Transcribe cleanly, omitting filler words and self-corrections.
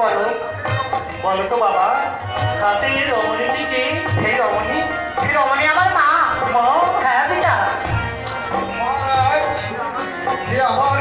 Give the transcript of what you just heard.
বলো বলো তো বাবা, হাতে রমণীটি কে? সেই রমণী, সেই রমণী আমার মা। মা? হ্যাঁ বেটা। মহারাজ, যে আমার